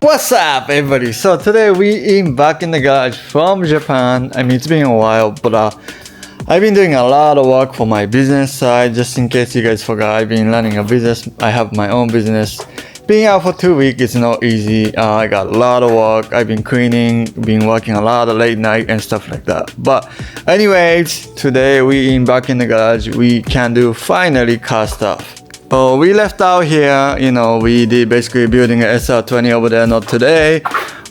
What's up, everybody? So today we back in the garage from Japan. I mean, it's been a while, but I've been doing a lot of work for my business side. Just in case you guys forgot, I've been running a business. I have my own business. Being out for 2 weeks is not easy. I got a lot of work. I've been cleaning, been working a lot of late night and stuff like that. But anyways, today we back in the garage. We can do finally car stuff. So we left out here, we did basically building an SR20 over there, not today.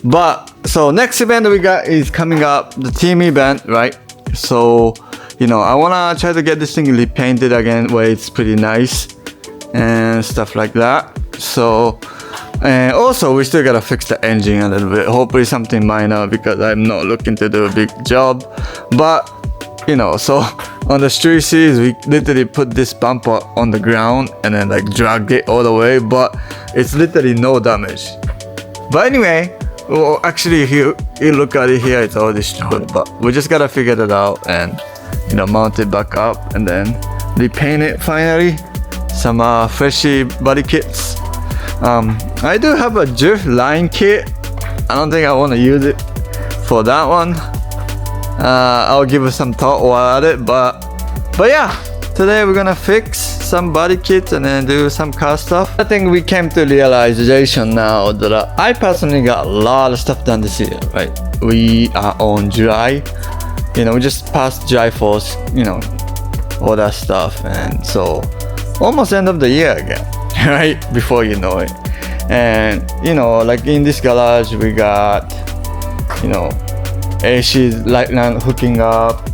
But so next event we got is coming up, the team event, right? So, I wanna try to get this thing repainted again where it's pretty nice and stuff like that. So, and also we still gotta fix the engine a little bit. Hopefully something minor because I'm not looking to do a big job. But, so on the street series, we literally put this bumper on the ground and then dragged it all the way, but it's literally no damage. But anyway, well, actually if you look at it here, it's all destroyed, but we just gotta figure that out and mount it back up and then repaint it finally. Some freshy body kits. I do have a drift line kit. I don't think I want to use it for that one. I'll give it some thought while at it, but yeah, today we're gonna fix some body kits and then do some car stuff. I think we came to realization now that I personally got a lot of stuff done this year, right? We are on July, we just passed July 4th, all that stuff, and so almost end of the year again, right? Before you know it. And like in this garage we got AC light lamp hooking up,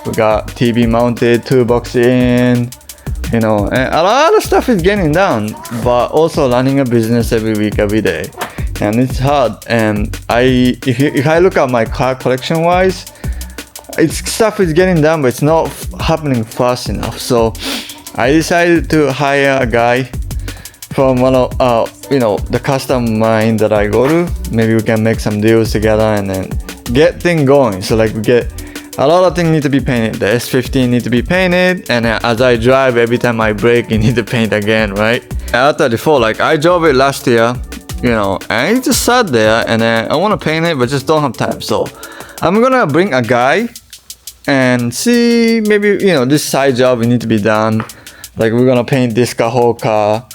we got TV mounted, toolbox in, and a lot of stuff is getting done, but also running a business every week, every day, and it's hard. And if I look at my car collection wise, stuff is getting done, but it's not happening fast enough. So I decided to hire a guy from one of the custom mine that I go to. Maybe we can make some deals together and then get things going. So we get a lot of things need to be painted. The S15 need to be painted, and as I drive, every time I brake, you need to paint again, right? After before, I drove it last year, and it just sat there, and then I want to paint it, but just don't have time. So I'm gonna bring a guy and see, maybe this side job we need to be done. We're gonna paint this whole car.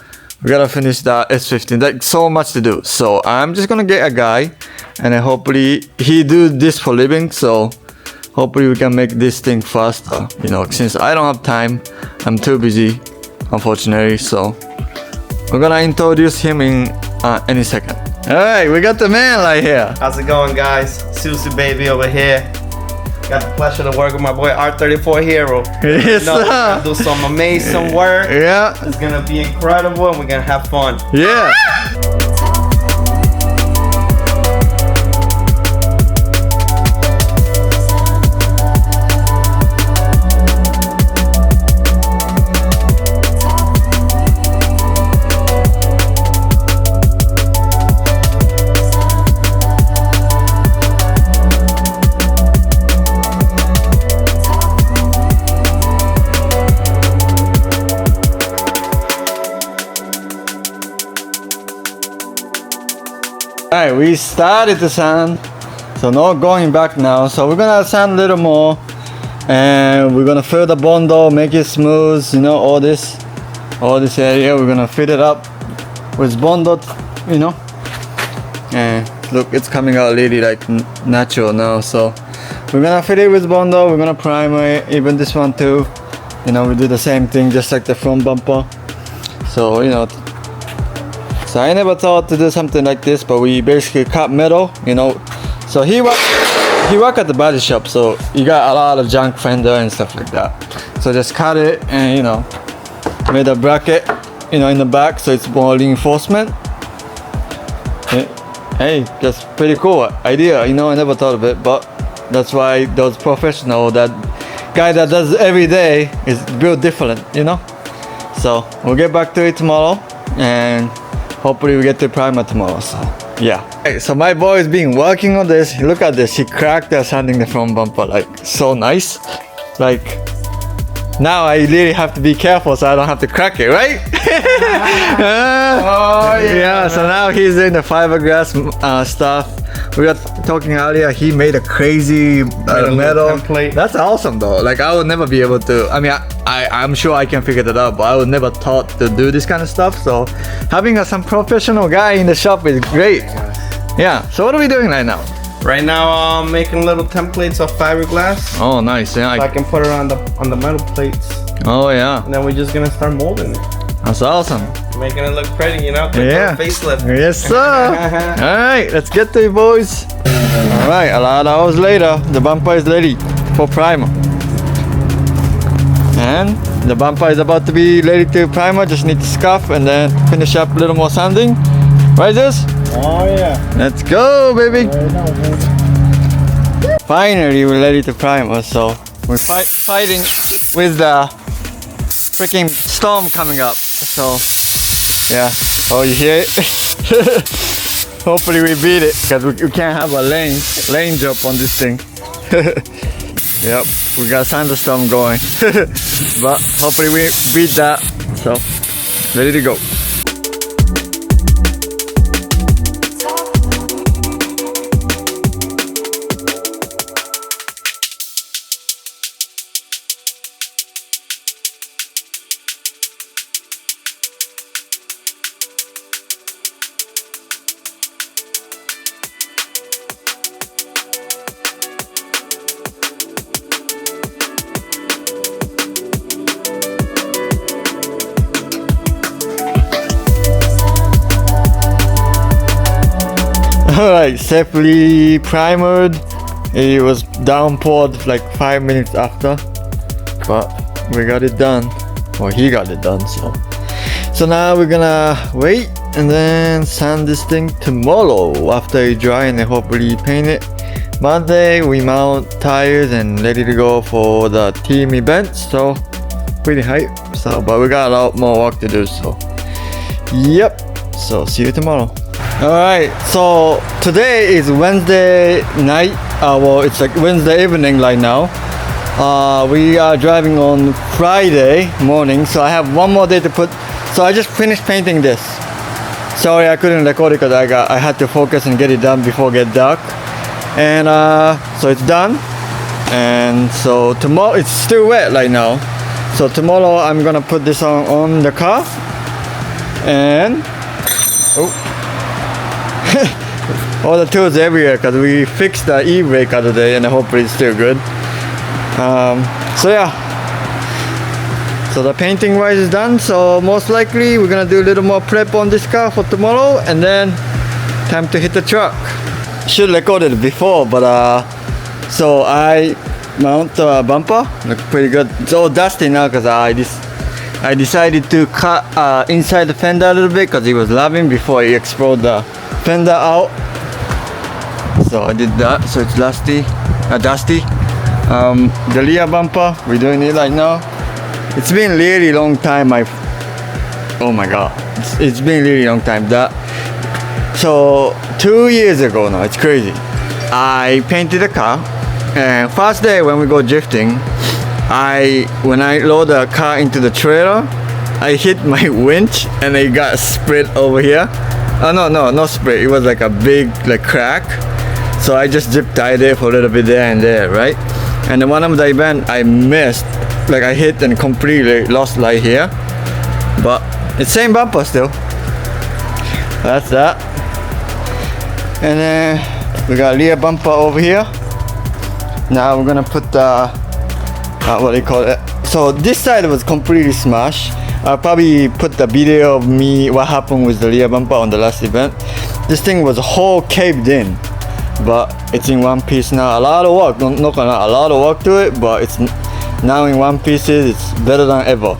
We gotta finish that S15. So much to do. So I'm just gonna get a guy, and then hopefully he do this for living. So hopefully we can make this thing faster. Since I don't have time, I'm too busy, unfortunately. So we're gonna introduce him in any second. All right, we got the man right here. How's it going, guys? Susie baby over here. Got the pleasure to work with my boy R34 Hero. Yes, we're gonna do some amazing work. Yeah. It's gonna be incredible and we're gonna have fun. Yeah. Alright, we started to sand, so no going back now. So we're gonna sand a little more, and we're gonna fill the bondo, make it smooth. All this area we're gonna fill it up with bondo, and look, it's coming out really natural now. So we're gonna fill it with bondo. We're gonna primer it, even this one too. We do the same thing, just like the front bumper. So so I never thought to do something like this, but we basically cut metal, So he work at the body shop, so you got a lot of junk fender and stuff like that. So just cut it and made a bracket, in the back, so it's more reinforcement. Hey, that's pretty cool idea. I never thought of it, but that's why those professional, that guy that does it every day, is built different, So we'll get back to it tomorrow, and hopefully we get the primer tomorrow. So yeah. Okay, so my boy has been working on this. Look at this. He cracked the sanding the front bumper so nice. now I really have to be careful so I don't have to crack it, right? Yeah, so now he's in the fiberglass stuff. We were talking earlier, he made a crazy metal template. That's awesome though. Like I would never be able to, I mean, I'm sure I can figure that out, but I would never thought to do this kind of stuff. So having some professional guy in the shop is great. Yeah, so what are we doing right now? Right now, I'm making little templates of fiberglass. Oh, nice. Yeah, So I can put it on the metal plates. oh yeah, And then we're just gonna start molding it. that's awesome. Making it look pretty, you know? Yeah. Facelift. Yes, sir. All right, let's get to it, boys. All right, a lot of hours later, the bumper is ready for primer. And the bumper is about to be ready to primer. Just need to scuff and then finish up a little more sanding. Right, this? Oh yeah. Let's go, baby. Finally, we're ready to primer. So we're fighting with the freaking storm coming up. So yeah. Oh, you hear it? Hopefully we beat it because we can't have a lane drop on this thing. Yep, we got thunderstorm going. But hopefully we beat that. So ready to go. Alright, safely primered. It was downpoured like 5 minutes after, but we got it done. Well, he got it done. So now we're gonna wait and then sand this thing tomorrow after it dry and then hopefully paint it. Monday we mount tires and ready to go for the team event. So pretty hype. So, but we got a lot more work to do. So, yep. So see you tomorrow. Alright, so today is Wednesday night. Well, it's like Wednesday evening right now. We are driving on Friday morning, so I have one more day to put. So I just finished painting this. Sorry I couldn't record it because I had to focus and get it done before it get dark. And so it's done. And so tomorrow, it's still wet right now. So tomorrow I'm gonna put this on the car. And oh. All the tools everywhere because we fixed the e-brake other day and hopefully it's still good. So yeah, so the painting wise is done, so most likely we're gonna do a little more prep on this car for tomorrow and then time to hit the truck. Should record it before, but so I mount the bumper, look pretty good. It's all dusty now because I decided to cut inside the fender a little bit because it was rubbing before it exploded the fender out. So I did that, so it's dusty. The rear bumper, we're doing it right now. It's been really long time. Oh my god, it's been really long time. So 2 years ago now, it's crazy. I painted the car, and first day when we go drifting, when I load the car into the trailer, I hit my winch and it got split over here. Oh no, not split. It was like a big crack. So I just zip tied it for a little bit there and there, right? And then one of the event I missed, like I hit and completely lost light here. But it's same bumper still. That's that. And then we got rear bumper over here. Now we're gonna put the what do you call it? So this side was completely smashed. I'll probably put the video of what happened with the rear bumper on the last event. This thing was whole caved in, but it's in one piece now. A lot of work, not gonna lie, a lot of work to it, but it's now in one piece. It's better than ever.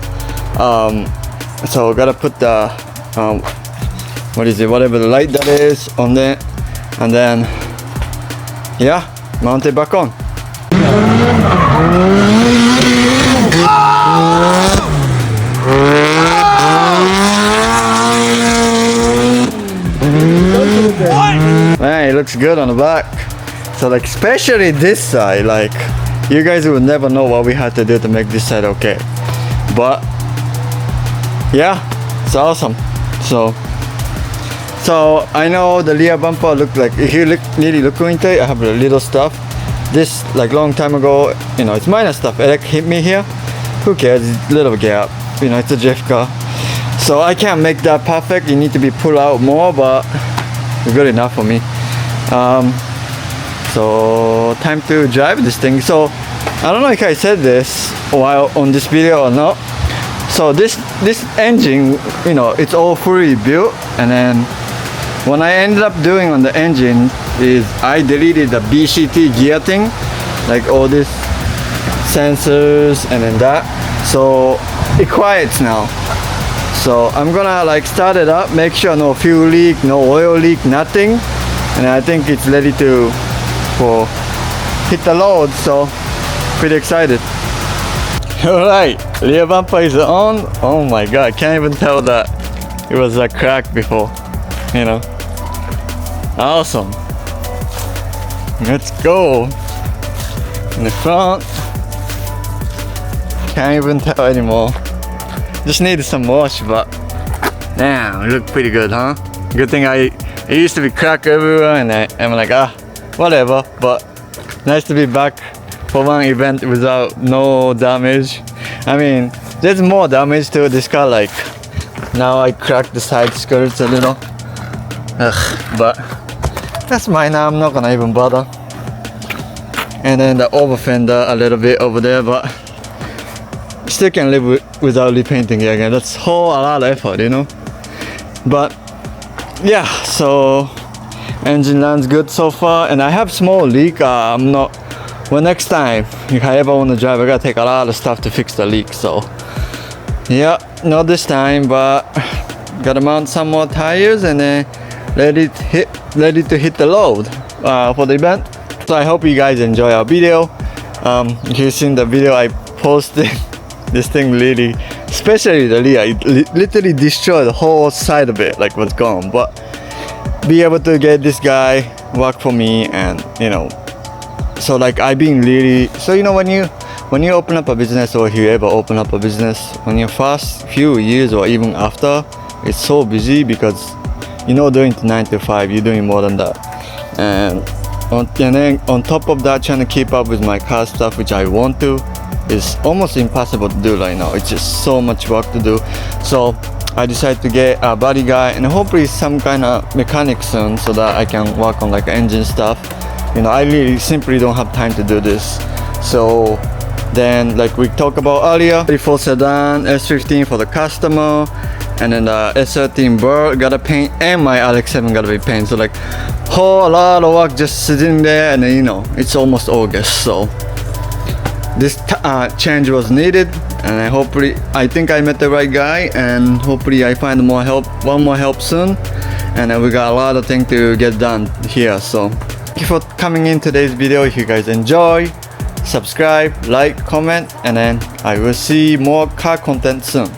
So gotta put the whatever the light that is on there, and then yeah, mount it back on. Man, it looks good on the back. So like especially this side, like you guys will never know what we had to do to make this side okay. But yeah, it's awesome. So I know the rear bumper look like, if you really look into it, I have a little stuff. This like long time ago, you know, it's minor stuff. It like hit me here. Who cares? It's a little gap. You know, it's a Jeff car. So I can't make that perfect. You need to be pulled out more, but it's good enough for me. So time to drive this thing. So I don't know if I said this while on this video or not. So this engine, you know, it's all fully built, and then what I ended up doing on the engine is I deleted the BCT gear thing, like all these sensors and then that. So it quiets now. So I'm gonna like start it up, make sure no fuel leak, no oil leak, nothing. And I think it's ready to hit the load, so pretty excited. Alright, rear bumper is on. Oh my god, I can't even tell that it was a crack before, you know. Awesome. Let's go. In the front, can't even tell anymore. Just needed some wash, but damn, it looked pretty good, huh? Good thing it used to be cracked everywhere, and I'm like, whatever. But nice to be back for one event without no damage. I mean, there's more damage to this car. Like now I cracked the side skirts a little. But that's minor. I'm not gonna even bother. And then the over fender a little bit over there, but still can live without repainting it again. That's a lot of effort, you know. But yeah, so engine runs good so far, and I have small leak. Well, next time if I ever want to drive, I gotta take a lot of stuff to fix the leak. So yeah, not this time, but gotta mount some more tires and then ready to hit the load for the event. So I hope you guys enjoy our video. If you've seen the video I posted, this thing really, especially the rear, it literally destroyed the whole side of it, like what's gone. But be able to get this guy work for me, and you know, so like I've been really, so you know, when you open up a business, or if you ever open up a business, when your first few years or even after, it's so busy because you know, doing 9 to 5, you're doing more than that, and then on top of that, trying to keep up with my car stuff, which I want to, is almost impossible to do right now. It's just so much work to do. So I decided to get a body guy and hopefully some kind of mechanic soon, so that I can work on like engine stuff. You know, I really simply don't have time to do this. So then, like we talked about earlier, 34 sedan, S15 for the customer, and then the S13 Bird gotta paint, and my RX-7 gotta be painted. So like whole lot of work just sitting there, and then you know, it's almost August, so this change was needed, and I think I met the right guy, and hopefully I find one more help soon, and then we got a lot of things to get done here. So thank you for coming in today's video. If you guys enjoy, subscribe, like, comment, and then I will see more car content soon.